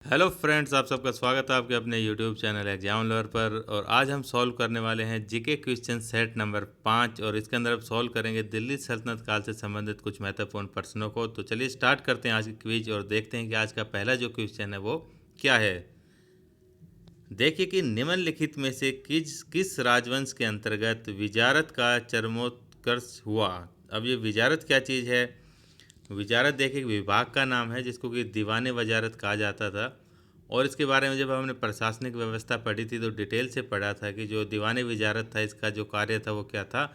Hello friends, आप सबका स्वागत है आपके अपने यूट्यूब चैनल एग्जाम लवर पर। और आज हम सॉल्व करने वाले हैं जीके क्वेश्चन सेट नंबर 5 और इसके अंदर अब सॉल्व करेंगे दिल्ली सल्तनत काल से संबंधित कुछ महत्वपूर्ण प्रश्नों को। तो चलिए स्टार्ट करते हैं आज की क्विज और देखते हैं कि आज का पहला जो क्वेश्चन है वो क्या है। देखिए कि निम्नलिखित में से किस किस राजवंश के अंतर्गत विजारत का चरमोत्कर्ष हुआ। अब ये विजारत क्या चीज़ है। विजारत देखिए विभाग का नाम है जिसको कि दीवाने वजारत कहा जाता था। और इसके बारे में जब हमने प्रशासनिक व्यवस्था पढ़ी थी तो डिटेल से पढ़ा था कि जो दीवाने वजारत था इसका जो कार्य था वो क्या था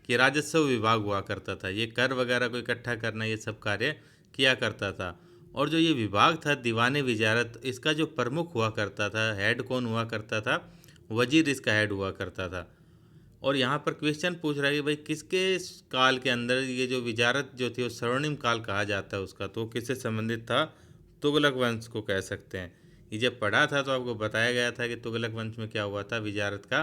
कि राजस्व विभाग हुआ करता था। ये कर वगैरह को इकट्ठा करना ये सब कार्य किया करता था। और जो ये विभाग था दीवाने वजारत इसका जो प्रमुख हुआ करता था, हेड कौन हुआ करता था, वजीर इसका हेड हुआ करता था। और यहाँ पर क्वेश्चन पूछ रहा है कि भाई किसके काल के अंदर ये जो विजारत जो थी वो स्वर्णिम काल कहा जाता है उसका, तो किससे संबंधित था, तुगलक वंश को कह सकते हैं। ये जब पढ़ा था तो आपको बताया गया था कि तुगलक वंश में क्या हुआ था, विजारत का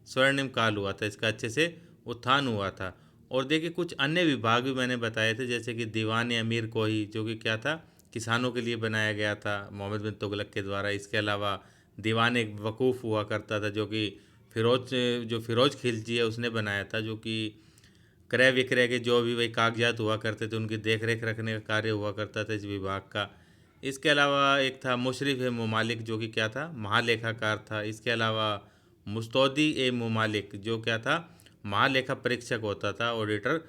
स्वर्णिम काल हुआ था, इसका अच्छे से उत्थान हुआ था। और देखिए कुछ अन्य विभाग भी मैंने बताए थे जैसे कि दीवान अमीर कोही जो कि क्या था, किसानों के लिए बनाया गया था मोहम्मद बिन तुगलक के द्वारा। इसके अलावा दीवान एक वकूफ़ हुआ करता था जो कि फिरोज खिलजी है उसने बनाया था, जो कि क्रय विक्रय के जो भी वही कागजात हुआ करते थे उनकी देख रेख रखने का कार्य हुआ करता था इस विभाग का। इसके अलावा एक था मुशरिफ ए मुमालिक जो कि क्या था, महालेखाकार था। इसके अलावा मुस्तौदी ए मुमालिक जो क्या था, महालेखा परीक्षक होता था, ऑडिटर।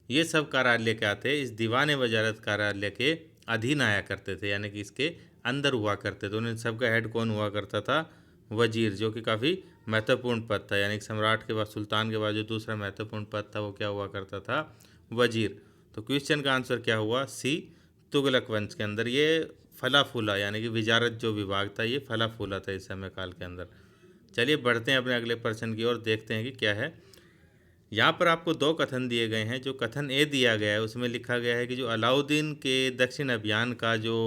ये सब कार्यालय क्या थे, इस दीवान वजारत कार्यालय के अधीन आया करते थे, यानी कि इसके अंदर हुआ करते थे। उन सबका हेड कौन हुआ करता था, वजीर, जो कि काफ़ी महत्वपूर्ण पद था। यानी कि सम्राट के बाद, सुल्तान के बाद जो दूसरा महत्वपूर्ण पद था वो क्या हुआ करता था, वजीर। तो क्वेश्चन का आंसर क्या हुआ, सी, तुगलक वंश के अंदर ये फला फूला, यानी कि विजारत जो विभाग था ये फला फूला था इस समय काल के अंदर। चलिए बढ़ते हैं अपने अगले प्रश्न की ओर, देखते हैं कि क्या है। यहाँ पर आपको दो कथन दिए गए हैं। जो कथन ए दिया गया है उसमें लिखा गया है कि जो अलाउद्दीन के दक्षिण अभियान का जो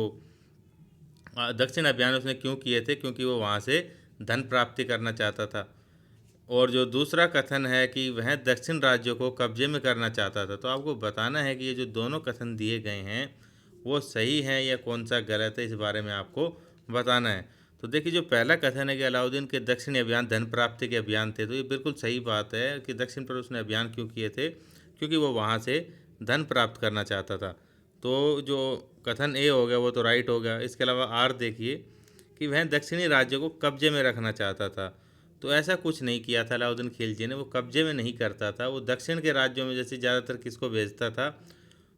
दक्षिण अभियान उसने क्यों किए थे, क्योंकि वो वहाँ से धन प्राप्ति करना चाहता था। और जो दूसरा कथन है कि वह दक्षिण राज्यों को कब्जे में करना चाहता था। तो आपको बताना है कि ये जो दोनों कथन दिए गए हैं वो सही है या कौन सा गलत है, इस बारे में आपको बताना है। तो देखिए जो पहला कथन है कि अलाउद्दीन के दक्षिणी अभियान धन प्राप्ति के अभियान थे, तो ये बिल्कुल सही बात है कि दक्षिण पर उसने अभियान क्यों किए थे, क्योंकि वो वहाँ से धन प्राप्त करना चाहता था। तो जो कथन ए हो गया वो तो राइट हो गया। इसके अलावा आर देखिए कि वह दक्षिणी राज्यों को कब्जे में रखना चाहता था। तो ऐसा कुछ नहीं किया था अलाउद्दीन खिलजी ने, वो कब्जे में नहीं करता था। वो दक्षिण के राज्यों में जैसे ज़्यादातर किसको भेजता था,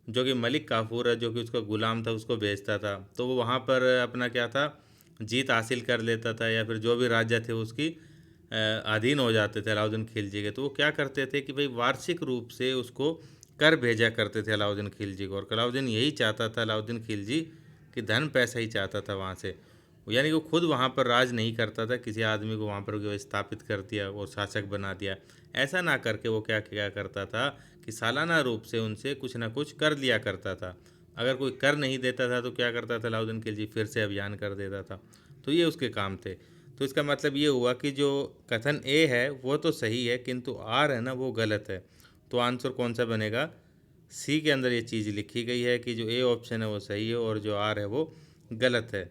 जो कि मलिक काफूर है जो कि उसका गुलाम था उसको भेजता था। तो वो वहाँ पर अपना क्या था, जीत हासिल कर लेता था, या फिर जो भी राज्य थे उसकी अधीन हो जाते थे अलाउद्दीन खिलजी के। तो वो क्या करते थे कि भाई वार्षिक रूप से उसको कर भेजा करते थे अलाउद्दीन खिलजी को। और अलाउद्दीन यही चाहता था, अलाउद्दीन खिलजी, कि धन पैसा ही चाहता था वहाँ से। यानी कि वो खुद वहाँ पर राज नहीं करता था, किसी आदमी को वहाँ पर स्थापित कर दिया और शासक बना दिया। ऐसा ना करके वो क्या क्या करता था कि सालाना रूप से उनसे कुछ ना कुछ कर लिया करता था। अगर कोई कर नहीं देता था तो क्या करता था अलाउद्दीन खिलजी, फिर से अभियान कर देता था। तो ये उसके काम थे। तो इसका मतलब ये हुआ कि जो कथन ए है वो तो सही है, किंतु आर है ना वो गलत है। तो आंसर कौन सा बनेगा, सी के अंदर ये चीज़ लिखी गई है कि जो ए ऑप्शन है वो सही है और जो आर है वो गलत है।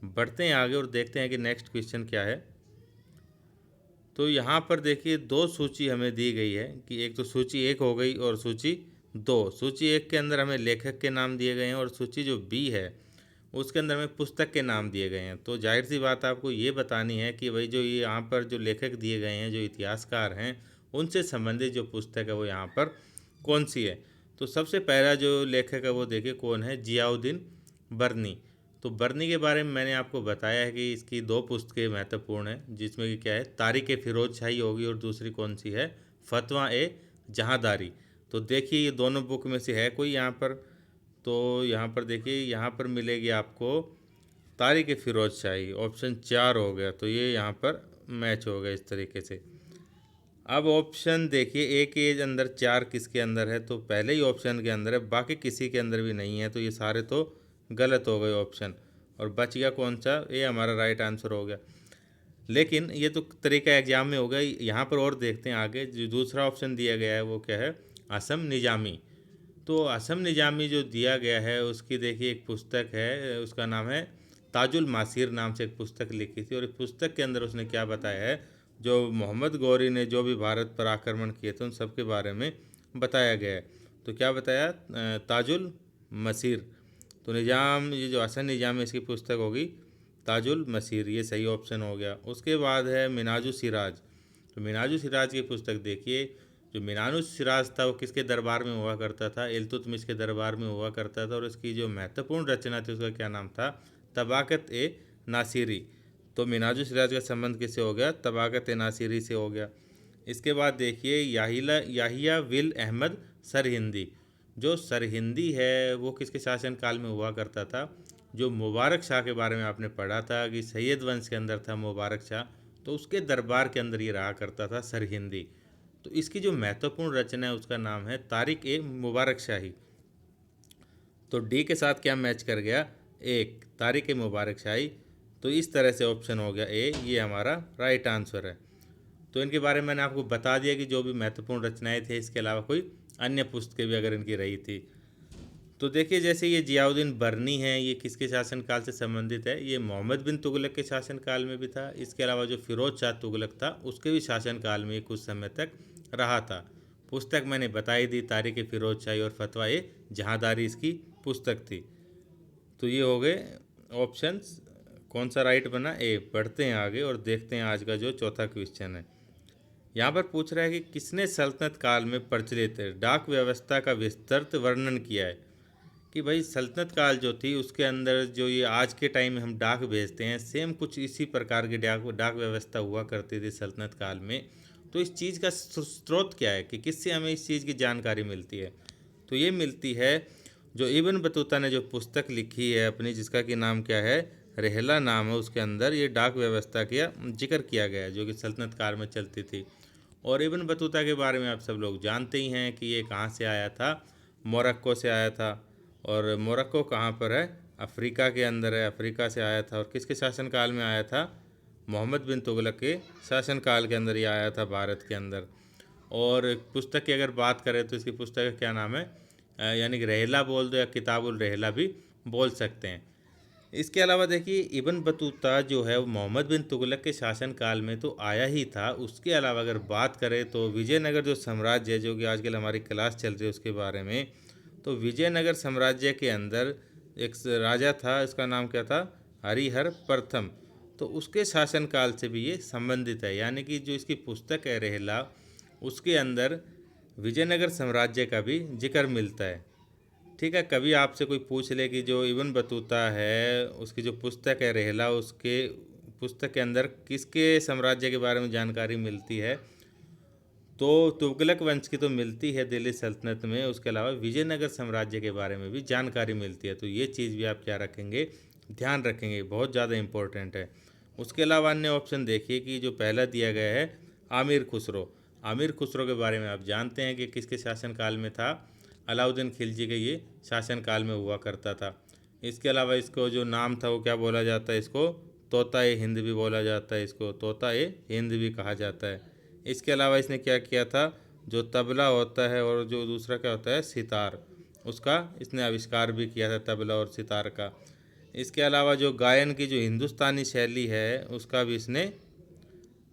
बढ़ते हैं आगे और देखते हैं कि नेक्स्ट क्वेश्चन क्या है। तो यहाँ पर देखिए दो सूची हमें दी गई है कि एक तो सूची एक हो गई और सूची दो। सूची एक के अंदर हमें लेखक के नाम दिए गए हैं और सूची जो बी है उसके अंदर हमें पुस्तक के नाम दिए गए हैं। तो जाहिर सी बात आपको ये बतानी है कि भाई जो ये यहाँ पर जो लेखक दिए गए हैं, जो इतिहासकार हैं, उनसे संबंधित जो पुस्तक है वो यहाँ पर कौन सी है। तो सबसे पहला जो लेखक है वो देखिए कौन है, जियाउद्दीन बर्नी। तो बर्नी के बारे में मैंने आपको बताया है कि इसकी दो पुस्तकें महत्वपूर्ण हैं, जिसमें कि क्या है, तारीख ए फिरोज शाही होगी और दूसरी कौन सी है, फतवा ए जहांदारी। तो देखिए ये दोनों बुक में से है कोई यहाँ पर। तो यहाँ पर देखिए यहाँ पर मिलेगी आपको तारीख ए फिरोज शाही, ऑप्शन 4 हो गया। तो ये यहाँ पर मैच हो गया इस तरीके से। अब ऑप्शन देखिए ए के अंदर 4 किसके अंदर है, तो पहले ही ऑप्शन के अंदर है, बाकी किसी के अंदर भी नहीं है। तो ये सारे तो गलत हो गए ऑप्शन, और बच गया कौन सा, ये हमारा राइट आंसर हो गया। लेकिन ये तो तरीका एग्जाम में हो गया। यहाँ पर और देखते हैं आगे, जो दूसरा ऑप्शन दिया गया है वो क्या है, असम निजामी। तो असम निजामी जो दिया गया है उसकी देखिए एक पुस्तक है, उसका नाम है ताजुल मासीर नाम से एक पुस्तक लिखी थी, और इस पुस्तक के अंदर उसने क्या बताया है, जो मोहम्मद गौरी ने जो भी भारत पर आक्रमण किए थे उन सब के बारे में बताया गया है। तो क्या बताया, ताजुल मसीर। तो निज़ाम, ये जो हसन निज़ाम है, इसकी पुस्तक होगी ताजुल मसीर, ये सही ऑप्शन हो गया। उसके बाद है मिनाजु सिराज। तो मिनाजु सिराज की पुस्तक देखिए, जो मिनाजु सिराज था वो किसके दरबार में हुआ करता था, इल्तुतमिश के दरबार में हुआ करता था, और इसकी जो महत्वपूर्ण रचना थी उसका क्या नाम था, तबाकत ए नासिरी। तो मिनाजु सिराज का संबंध किससे हो गया, तबाकत ए नासिरी से हो गया। इसके बाद देखिए याहिया विल अहमद सरहिंदी। जो सरहिंदी है वो किसके शासनकाल में हुआ करता था, जो मुबारक शाह के बारे में आपने पढ़ा था कि सैयद वंश के अंदर था मुबारक शाह, तो उसके दरबार के अंदर ये रहा करता था सरहिंदी। तो इसकी जो महत्वपूर्ण रचना है उसका नाम है तारिक ए मुबारक शाही। तो डी के साथ क्या मैच कर गया, एक तारिक ए मुबारक शाही। तो इस तरह से ऑप्शन हो गया ए, ये हमारा राइट आंसर है। तो इनके बारे में मैंने आपको बता दिया कि जो भी महत्वपूर्ण रचनाएं थे, इसके अलावा कोई अन्य पुस्तकें भी अगर इनकी रही थी। तो देखिए, जैसे ये जियाउद्दीन बरनी है, ये किसके शासनकाल से संबंधित है, ये मोहम्मद बिन तुगलक के शासनकाल में भी था। इसके अलावा जो फिरोज शाह तुगलक था उसके भी शासनकाल में ये कुछ समय तक रहा था। पुस्तक मैंने बताई दी, तारीख फिरोज शाही और फतवा ए जहांदारी इसकी पुस्तक थी। तो ये हो गए ऑप्शंस, कौन सा राइट बना, ए। बढ़ते हैं आगे और देखते हैं आज का जो चौथा क्वेश्चन है। यहाँ पर पूछ रहा है कि किसने सल्तनत काल में प्रचलित डाक व्यवस्था का विस्तृत वर्णन किया है। कि भाई सल्तनत काल जो थी उसके अंदर जो ये आज के टाइम में हम डाक भेजते हैं, सेम कुछ इसी प्रकार की डाक व्यवस्था हुआ करती थी सल्तनत काल में। तो इस चीज़ का स्रोत क्या है, कि किससे हमें इस चीज़ की जानकारी मिलती है। तो ये मिलती है, जो इब्न बतूता ने जो पुस्तक लिखी है अपनी, जिसका कि नाम क्या है, रहला नाम है, उसके अंदर ये डाक व्यवस्था का जिक्र किया गया है जो कि सल्तनत काल में चलती थी। और इब्न बतूता के बारे में आप सब लोग जानते ही हैं कि ये कहाँ से आया था, मोरक्को से आया था। और मोरक्को कहाँ पर है, अफ्रीका के अंदर है, अफ्रीका से आया था। और किसके शासनकाल में आया था, मोहम्मद बिन तुगलक के शासनकाल के अंदर ये आया था भारत के अंदर। और पुस्तक की अगर बात करें तो इसकी पुस्तक का क्या नाम है, यानी कि रहला बोल दो या किताबुल रहला भी बोल सकते हैं। इसके अलावा देखिए, इब्न बतूता जो है वो मोहम्मद बिन तुगलक के शासनकाल में तो आया ही था। उसके अलावा अगर बात करें तो विजयनगर जो साम्राज्य है, जो कि आजकल हमारी क्लास चल रही है उसके बारे में, तो विजयनगर साम्राज्य के अंदर एक राजा था, इसका नाम क्या था, हरिहर प्रथम। तो उसके शासनकाल से भी ये संबंधित है, यानी कि जो इसकी पुस्तक है रहला, उसके अंदर विजयनगर साम्राज्य का भी जिक्र मिलता है। ठीक है, कभी आपसे कोई पूछ ले कि जो इब्न बतूता है उसकी जो पुस्तक है रहला, उसके पुस्तक के अंदर किसके साम्राज्य के बारे में जानकारी मिलती है, तो तुगलक वंश की तो मिलती है दिल्ली सल्तनत में। उसके अलावा विजयनगर साम्राज्य के बारे में भी जानकारी मिलती है। तो ये चीज़ भी आप क्या रखेंगे, ध्यान रखेंगे, बहुत ज़्यादा इंपॉर्टेंट है। उसके अलावा अन्य ऑप्शन देखिए कि जो पहला दिया गया है आमिर खुसरो। आमिर खुसरो के बारे में आप जानते हैं कि किसके शासनकाल में था, अलाउद्दीन खिलजी के ये शासनकाल में हुआ करता था। इसके अलावा इसको जो नाम था वो क्या बोला जाता है, इसको तोता ए हिंद भी बोला जाता है, इसको तोता ए हिंद भी कहा जाता है। इसके अलावा इसने क्या किया था, जो तबला होता है और जो दूसरा क्या होता है सितार, उसका इसने आविष्कार भी किया था, तबला और सितार का। इसके अलावा जो गायन की जो हिंदुस्तानी शैली है उसका भी इसने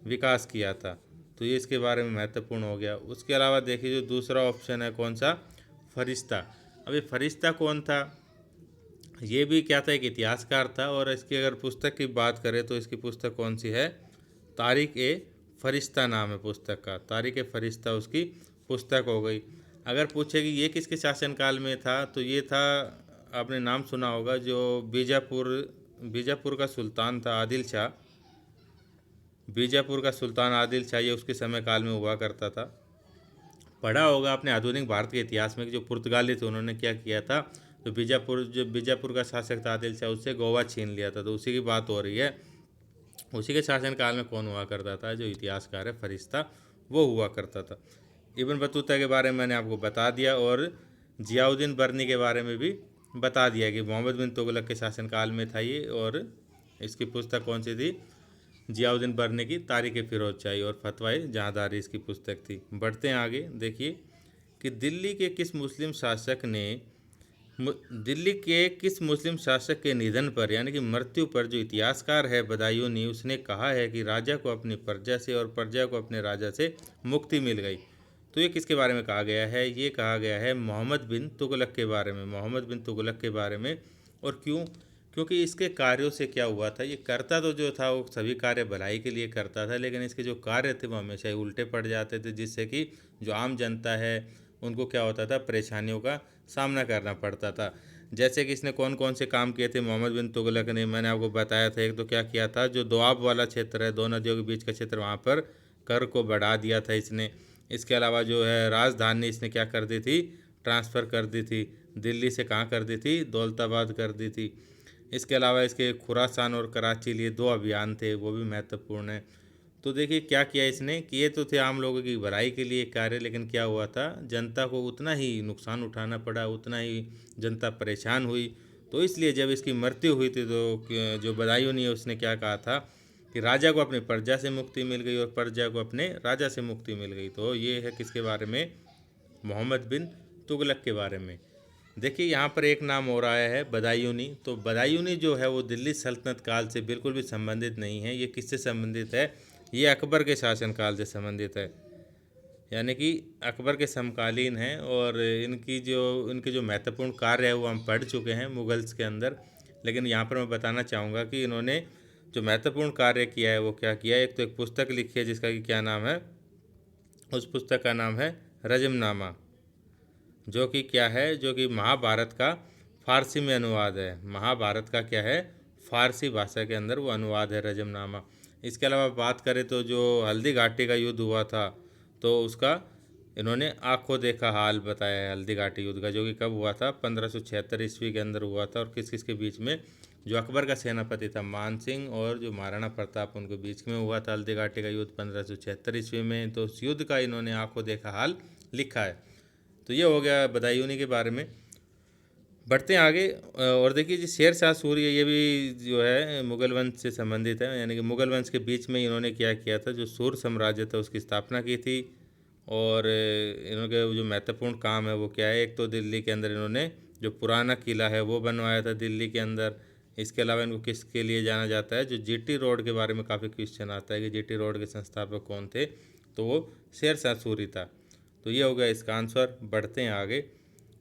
विकास किया था। तो ये इसके बारे में महत्वपूर्ण हो गया। उसके अलावा देखिए जो दूसरा ऑप्शन है कौन सा, फरिश्ता। अब ये फरिश्ता कौन था, ये भी क्या था, एक इतिहासकार था। और इसकी अगर पुस्तक की बात करें तो इसकी पुस्तक कौन सी है, तारिक ए फरिश्ता नाम है पुस्तक का, तारिक ए फरिश्ता उसकी पुस्तक हो गई। अगर पूछे कि ये किसके शासनकाल में था, तो ये था, आपने नाम सुना होगा, जो बीजापुर का सुल्तान था आदिल शाह। बीजापुर का सुल्तान आदिल शाह, ये उसके समय काल में हुआ करता था। पढ़ा होगा आपने आधुनिक भारत के इतिहास में कि जो पुर्तगाली थे उन्होंने क्या किया था, जो बीजापुर का शासक था आदिल शाह, उससे गोवा छीन लिया था। तो उसी की बात हो रही है। उसी के शासनकाल में कौन हुआ करता था, जो इतिहासकार है फरिश्ता, वो हुआ करता था। इब्न बतूता के बारे में मैंने आपको बता दिया, और जियाउद्दीन बरनी के बारे में भी बता दिया कि मोहम्मद बिन तुगलक के शासनकाल में था ये। और इसकी पुस्तक कौन सी थी, जियाउद्दीन बरनी की तारीख फिरोज शाही, और फतवा जहांदारी इसकी पुस्तक थी। बढ़ते हैं आगे, देखिए कि दिल्ली के किस मुस्लिम शासक ने दिल्ली के किस मुस्लिम शासक के निधन पर यानी कि मृत्यु पर जो इतिहासकार है बदायूनी, उसने कहा है कि राजा को अपनी प्रजा से और प्रजा को अपने राजा से मुक्ति मिल गई। तो ये किसके बारे में कहा गया है? ये कहा गया है मोहम्मद बिन तुगलक के बारे में, मोहम्मद बिन तुगलक के बारे में। और क्यों? क्योंकि इसके कार्यों से क्या हुआ था, ये करता तो जो था वो सभी कार्य भलाई के लिए करता था, लेकिन इसके जो कार्य थे वो हमेशा ही उल्टे पड़ जाते थे, जिससे कि जो आम जनता है उनको क्या होता था, परेशानियों का सामना करना पड़ता था। जैसे कि इसने कौन कौन से काम किए थे मोहम्मद बिन तुगलक ने, मैंने आपको बताया था। एक तो क्या किया था, जो दोआब वाला क्षेत्र है, दो नदियों के बीच का क्षेत्र, वहाँ पर कर को बढ़ा दिया था इसने। इसके अलावा जो है राजधानी इसने क्या कर दी थी, ट्रांसफ़र कर दी थी। दिल्ली से कहाँ कर दी थी, दौलताबाद कर दी थी। इसके अलावा इसके खुरासान और कराची लिए दो अभियान थे, वो भी महत्वपूर्ण है। तो देखिए क्या किया इसने, किए तो थे आम लोगों की भलाई के लिए कार्य, लेकिन क्या हुआ था, जनता को उतना ही नुकसान उठाना पड़ा, उतना ही जनता परेशान हुई। तो इसलिए जब इसकी मृत्यु हुई थी तो जो बदायूं है उसने क्या कहा था कि राजा को अपनी प्रजा से मुक्ति मिल गई और प्रजा को अपने राजा से मुक्ति मिल गई। तो ये है किसके बारे में, मोहम्मद बिन तुगलक के बारे में। देखिए यहाँ पर एक नाम और आया है बदायूनी। तो बदायूनी जो है वो दिल्ली सल्तनत काल से बिल्कुल भी संबंधित नहीं है। ये किससे संबंधित है, ये अकबर के शासनकाल से संबंधित है, यानी कि अकबर के समकालीन हैं। और इनके जो महत्वपूर्ण कार्य है वो हम पढ़ चुके हैं मुगल्स के अंदर। लेकिन यहाँ पर मैं बताना चाहूँगा कि इन्होंने जो महत्वपूर्ण कार्य किया है वो क्या किया है। एक तो एक पुस्तक लिखी है जिसका कि क्या नाम है, उस पुस्तक का नाम है रजमनामा, जो कि क्या है, जो कि महाभारत का फारसी में अनुवाद है। महाभारत का क्या है, फारसी भाषा के अंदर वो अनुवाद है रजमनामा। इसके अलावा बात करें तो जो हल्दी घाटी का युद्ध हुआ था तो उसका इन्होंने आंखों देखा हाल बताया है, हल्दी घाटी युद्ध का, जो कि कब हुआ था, 1576 ईस्वी के अंदर हुआ था। और किस किस के बीच में, जो अकबर का सेनापति था मान सिंह और जो महाराणा प्रताप, उनके बीच में हुआ था हल्दी घाटी का युद्ध 1576 ईस्वी में। तो उस युद्ध का इन्होंने आंखों देखा हाल लिखा है। तो ये हो गया बदायूनी के बारे में। बढ़ते हैं आगे। और देखिए जी शेर शाह सूरी है, ये भी जो है मुगल वंश से संबंधित है, यानी कि मुगल वंश के बीच में इन्होंने क्या किया था, जो सूर साम्राज्य था उसकी स्थापना की थी। और इनके जो महत्वपूर्ण काम है वो क्या है, एक तो दिल्ली के अंदर इन्होंने जो पुराना किला है वो बनवाया था दिल्ली के अंदर। इसके अलावा इनको किसके लिए जाना जाता है, जो जीटी रोड के बारे में काफ़ी क्वेश्चन आता है कि जीटी रोड के संस्थापक कौन थे, तो वो शेर शाह सूरी था। तो ये हो गया इसका आंसर। बढ़ते हैं आगे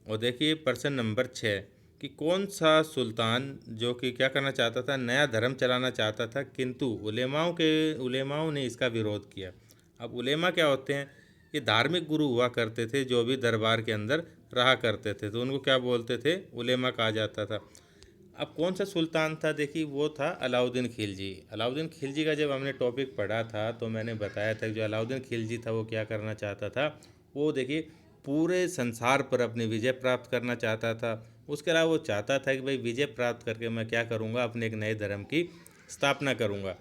और देखिए प्रश्न नंबर 6 कि कौन सा सुल्तान जो कि क्या करना चाहता था, नया धर्म चलाना चाहता था, किंतु उलेमाओं ने इसका विरोध किया। अब उलेमा क्या होते हैं, ये धार्मिक गुरु हुआ करते थे जो भी दरबार के अंदर रहा करते थे, तो उनको क्या बोलते थे, उलेमा कहा जाता था। अब कौन सा सुल्तान था, देखिए वो था अलाउद्दीन खिलजी। अलाउद्दीन खिलजी का जब हमने टॉपिक पढ़ा था तो मैंने बताया था कि जो अलाउद्दीन खिलजी था वो क्या करना चाहता था, वो देखिए पूरे संसार पर अपनी विजय प्राप्त करना चाहता था। उसके अलावा वो चाहता था कि भाई विजय प्राप्त करके मैं क्या करूँगा, अपने एक नए धर्म की स्थापना करूँगा।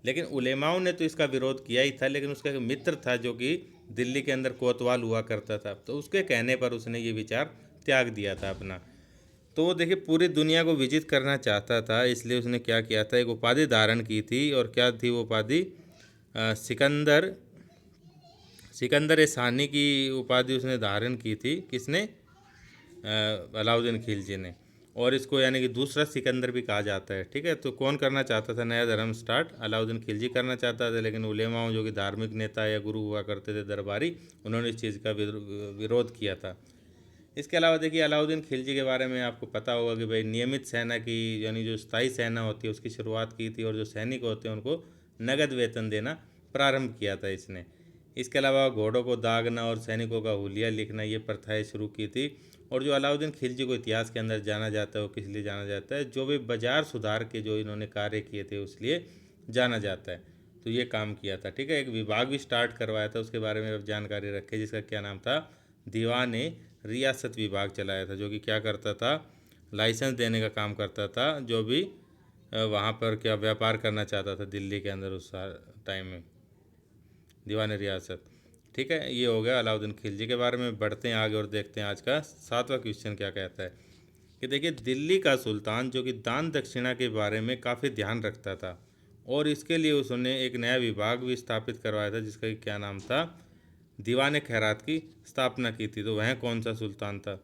लेकिन उलेमाओं ने तो इसका विरोध किया ही था, लेकिन उसका एक मित्र था जो कि दिल्ली के अंदर कोतवाल हुआ करता था, तो उसके कहने पर उसने ये विचार त्याग दिया था अपना। तो वो देखिए पूरी दुनिया को विजिट करना चाहता था, इसलिए उसने क्या किया था, एक उपाधि धारण की थी। और क्या थी वो उपाधि, सिकंदर सिकंदर ए सानी की उपाधि उसने धारण की थी। किसने, अलाउद्दीन खिलजी ने। और इसको यानी कि दूसरा सिकंदर भी कहा जाता है, ठीक है। तो कौन करना चाहता था नया धर्म स्टार्ट, अलाउद्दीन खिलजी करना चाहता था, लेकिन उलेमाओं जो कि धार्मिक नेता या गुरु हुआ करते थे दरबारी, उन्होंने इस चीज़ का विरोध किया था। इसके अलावा देखिए अलाउद्दीन खिलजी के बारे में आपको पता होगा कि भाई नियमित सेना की, यानी जो स्थायी सेना होती है उसकी शुरुआत की थी, और जो सैनिक होते हैं उनको नगद वेतन देना प्रारंभ किया था इसने। इसके अलावा घोड़ों को दागना और सैनिकों का हुलिया लिखना, ये प्रथाएं शुरू की थी। और जो अलाउद्दीन खिलजी को इतिहास के अंदर जाना जाता है वो किस लिए जाना जाता है, जो भी बाजार सुधार के जो इन्होंने कार्य किए थे उसलिए जाना जाता है। तो ये काम किया था, ठीक है। एक विभाग भी स्टार्ट करवाया था, उसके बारे में जानकारी रखे, जिसका क्या नाम था, दीवान रियासत विभाग चलाया था, जो कि क्या करता था, लाइसेंस देने का काम करता था, जो भी वहाँ पर क्या व्यापार करना चाहता था दिल्ली के अंदर उस टाइम में, दीवान रियासत। ठीक है, ये हो गया अलाउद्दीन खिलजी के बारे में। बढ़ते हैं आगे और देखते हैं आज का 7वां क्वेश्चन क्या कहता है कि देखिए दिल्ली का सुल्तान जो कि दान दक्षिणा के बारे में काफ़ी ध्यान रखता था, और इसके लिए उसने एक नया विभाग भी स्थापित करवाया था, जिसका क्या नाम था, दीवान खैरात की स्थापना की थी। तो वह कौन सा सुल्तान था,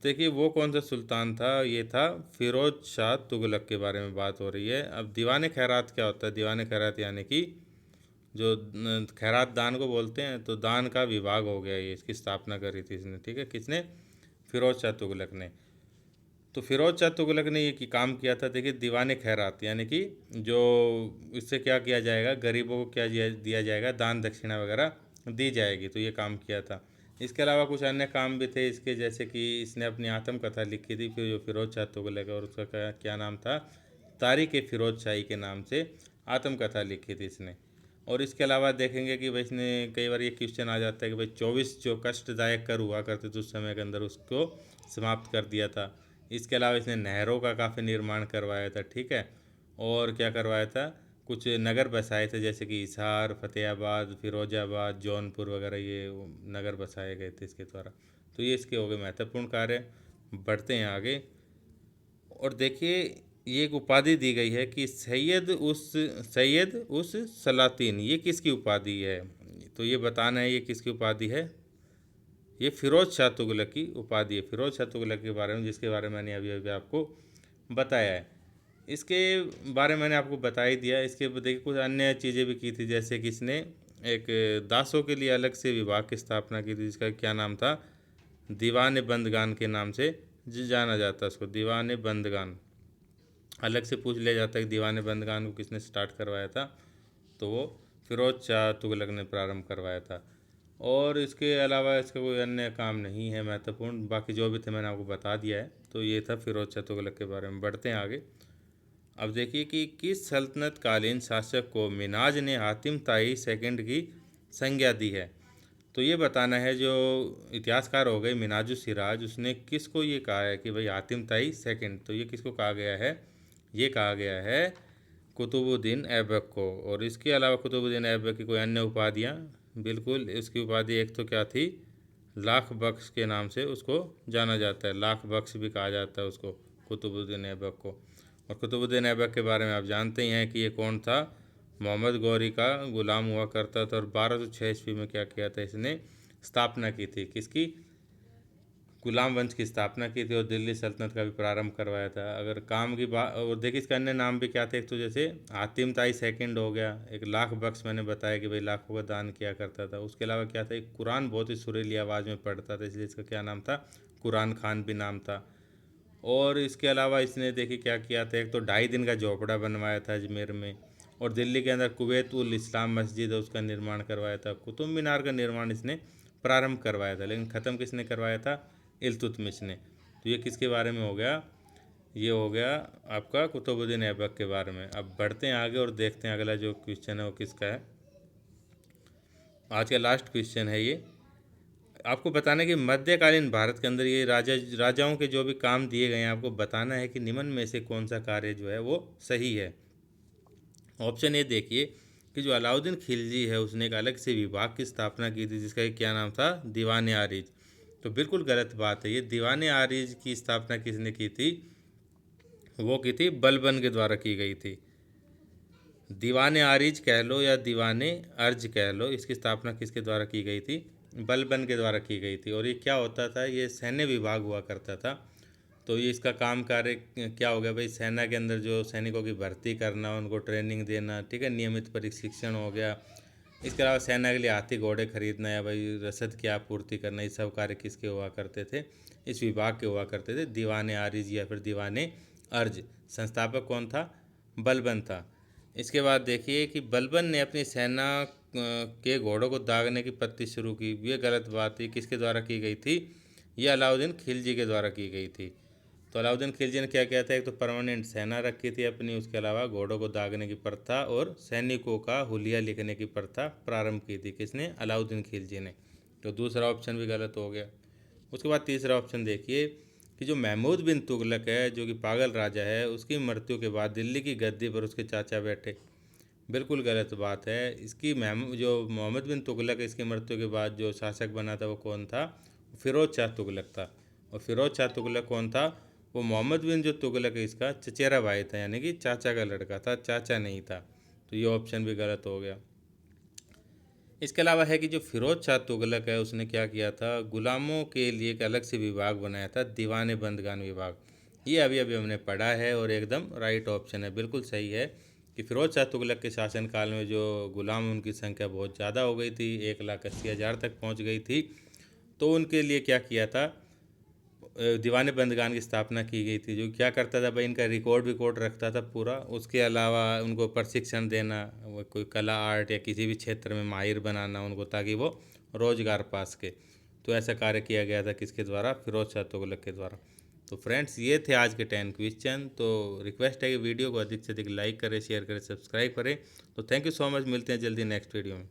देखिए वो कौन सा सुल्तान था, ये था फिरोज शाह तुगलक के बारे में बात हो रही है। अब दीवान खैरात क्या होता है? दीवान खैरात यानी कि जो खैरात दान को बोलते हैं, तो दान का विभाग हो गया ये, इसकी स्थापना करी थी इसने, ठीक है, किसने? फिरोज शाह तुगलक ने। तो फिरोज शाह तुगलक ने ये काम किया था, देखिए दीवान खैरात यानी कि जो इससे क्या किया जाएगा, गरीबों को क्या दिया जाएगा, दान दक्षिणा वगैरह दी जाएगी, तो ये काम किया था। इसके अलावा कुछ अन्य काम भी थे इसके, जैसे कि इसने अपनी आत्मकथा लिखी थी फिर जो फिरोज शाह तुगलक है, और उसका क्या नाम था, तारीख फिरोज शाही के नाम से आत्मकथा लिखी थी इसने। और इसके अलावा देखेंगे कि भाई इसने कई बार ये क्वेश्चन आ जाता है कि भाई 24 जो कष्टदायक कर हुआ करते थे उस समय के अंदर, उसको समाप्त कर दिया था। इसके अलावा इसने नहरों का काफ़ी निर्माण करवाया था, ठीक है, और क्या करवाया था, कुछ नगर बसाए थे जैसे कि हिसार, फतेहाबाद, फिरोजाबाद, जौनपुर वगैरह, ये नगर बसाए गए थे इसके द्वारा। तो ये इसके हो गए महत्वपूर्ण कार्य। बढ़ते हैं आगे और देखिए ये एक उपाधि दी गई है कि सैयद उस सलातीन, ये किसकी उपाधि है? तो ये बताना है ये किसकी उपाधि है। ये फिरोज शाह तुगलक की उपाधि है, फिरोज शाह तुगलक के बारे में, जिसके बारे में मैंने अभी अभी आपको बताया है। इसके बारे में मैंने आपको बता ही दिया। इसके देखिए कुछ अन्य चीज़ें भी की थी, जैसे कि इसने एक दासों के लिए अलग से विभाग की स्थापना की थी, जिसका क्या नाम था, दीवान बंदगान के नाम से जाना जाता है उसको, दीवान बंदगान। अलग से पूछ लिया जाता है कि दीवान बंदगान को किसने स्टार्ट करवाया था, तो वो फिरोज शाह तुगलक ने प्रारंभ करवाया था। और इसके अलावा इसका कोई अन्य काम नहीं है महत्वपूर्ण, बाकी जो भी थे मैंने आपको बता दिया है। तो ये था फिरोज शाह तुगलक के बारे में। बढ़ते हैं आगे। अब देखिए कि किस सल्तनत कालीन शासक को मिनाज ने हातिम ताई सेकंड की संज्ञा दी है? तो ये बताना है, जो इतिहासकार हो गए मिनाजुल सिराज, उसने किसको ये कहा है कि भाई हातिम ताई सेकंड, तो ये किसको कहा गया है? ये कहा गया है कुतुबुद्दीन ऐबक को। और इसके अलावा कुतुबुद्दीन ऐबक की कोई अन्य उपाधियाँ? बिल्कुल, इसकी उपाधि एक तो क्या थी, लाख बख्श के नाम से उसको जाना जाता है, लाख बख्श भी कहा जाता है उसको, कुतुबुद्दीन ऐबक को। और कुतुबुद्दीन ऐबक के बारे में आप जानते ही हैं कि ये कौन था, मोहम्मद गौरी का गुलाम हुआ करता था। और 1206 ईस्वी में क्या किया था इसने, स्थापना की थी, किसकी? गुलाम वंश की स्थापना की थी, और दिल्ली सल्तनत का भी प्रारंभ करवाया था। अगर काम की बात, और देखिए इसके अन्य नाम भी क्या थे, एक तो जैसे हातिम ताई सेकंड हो गया, एक लाख बख्श मैंने बताया कि भाई लाखों का दान किया करता था। उसके अलावा क्या था, एक कुरान बहुत ही सुरीली आवाज़ में पढ़ता था, इसलिए इसका क्या नाम था, कुरान खान भी नाम था। और इसके अलावा इसने देखिए क्या किया था, एक तो 2.5 दिन का झोपड़ा बनवाया था अजमेर में, और दिल्ली के अंदर कुवैत उल इस्लाम मस्जिद है उसका निर्माण करवाया था। कुतुब मीनार का निर्माण इसने प्रारंभ करवाया था, लेकिन ख़त्म किसने करवाया था, इल्तुतमिश ने। तो ये किसके बारे में हो गया, ये हो गया आपका कुतुबुद्दीन ऐबक के बारे में। अब बढ़ते हैं आगे और देखते हैं अगला जो क्वेश्चन है वो किसका है। आज का लास्ट क्वेश्चन है ये, आपको बताना है कि मध्यकालीन भारत के अंदर ये राजाओं के जो भी काम दिए गए हैं, आपको बताना है कि निम्न में से कौन सा कार्य जो है वो सही है। ऑप्शन ए देखिए कि जो अलाउद्दीन खिलजी है उसने एक अलग से विभाग की स्थापना की थी, जिसका क्या नाम था, दीवान आरिज। तो बिल्कुल गलत बात है, ये दीवान आरिज की स्थापना किसने की थी, वो की थी बलबन के द्वारा की गई थी। दीवान आरिज कह लो या दीवान अर्ज कह लो, इसकी स्थापना किसके द्वारा की गई थी, बलबन के द्वारा की गई थी। और ये क्या होता था, ये सैन्य विभाग हुआ करता था। तो ये इसका काम कार्य क्या हो गया भाई, सेना के अंदर जो सैनिकों की भर्ती करना, उनको ट्रेनिंग देना, ठीक है, नियमित प्रशिक्षण हो गया। इसके अलावा सेना के लिए हाथी घोड़े खरीदना या भाई रसद की आपूर्ति करना, ये सब कार्य किसके हुआ करते थे, इस विभाग के हुआ करते थे, दीवान आरिज या फिर दीवान अर्ज। संस्थापक कौन था, बलबन था। इसके बाद देखिए कि बलबन ने अपनी सेना के घोड़ों को दागने की पत्ती शुरू की, ये गलत बात है, किसके द्वारा की गई थी, ये अलाउद्दीन खिलजी के द्वारा की गई थी। तो अलाउद्दीन खिलजी ने क्या किया था, एक तो परमानेंट सेना रखी थी अपनी, उसके अलावा घोड़ों को दागने की प्रथा और सैनिकों का हुलिया लिखने की प्रथा प्रारंभ की थी, किसने, अलाउद्दीन खिलजी ने। तो दूसरा ऑप्शन भी गलत हो गया। उसके बाद तीसरा ऑप्शन देखिए कि जो महमूद बिन तुगलक है, जो कि पागल राजा है, उसकी मृत्यु के बाद दिल्ली की गद्दी पर उसके चाचा बैठे। बिल्कुल गलत बात है। इसकी जो मोहम्मद बिन तुगलक है, इसकी मृत्यु के बाद जो शासक बना था वो कौन था, फिरोज शाह तुगलक था। और फिरोज शाह तुगलक कौन था, वो मोहम्मद बिन जो तुगलक है इसका चचेरा भाई था, यानी कि चाचा का लड़का था, चाचा नहीं था। तो ये ऑप्शन भी गलत हो गया। इसके अलावा है कि जो फिरोज शाह तुगलक है उसने क्या किया था, गुलामों के लिए एक अलग से विभाग बनाया था, दीवाने बंदगान विभाग। ये अभी अभी हमने पढ़ा है और एकदम राइट ऑप्शन है, बिल्कुल सही है कि फिरोज शाह तुगलक के शासनकाल में जो गुलाम उनकी संख्या बहुत ज़्यादा हो गई थी, 1,80,000 तक पहुंच गई थी। तो उनके लिए क्या किया था, दीवाने बंदगान की स्थापना की गई थी, जो क्या करता था भाई, इनका रिकॉर्ड रखता था पूरा। उसके अलावा उनको प्रशिक्षण देना, वो कोई कला आर्ट या किसी भी क्षेत्र में माहिर बनाना उनको, ताकि वो रोजगार पा सके। तो ऐसा कार्य किया गया था किसके द्वारा, फिरोज शाह तुगलक के द्वारा। तो फ्रेंड्स ये थे आज के 10 क्वेश्चन। तो रिक्वेस्ट है कि वीडियो को अधिक से अधिक लाइक करें, शेयर करें, सब्सक्राइब करें। तो थैंक यू सो मच, मिलते हैं जल्दी नेक्स्ट वीडियो में।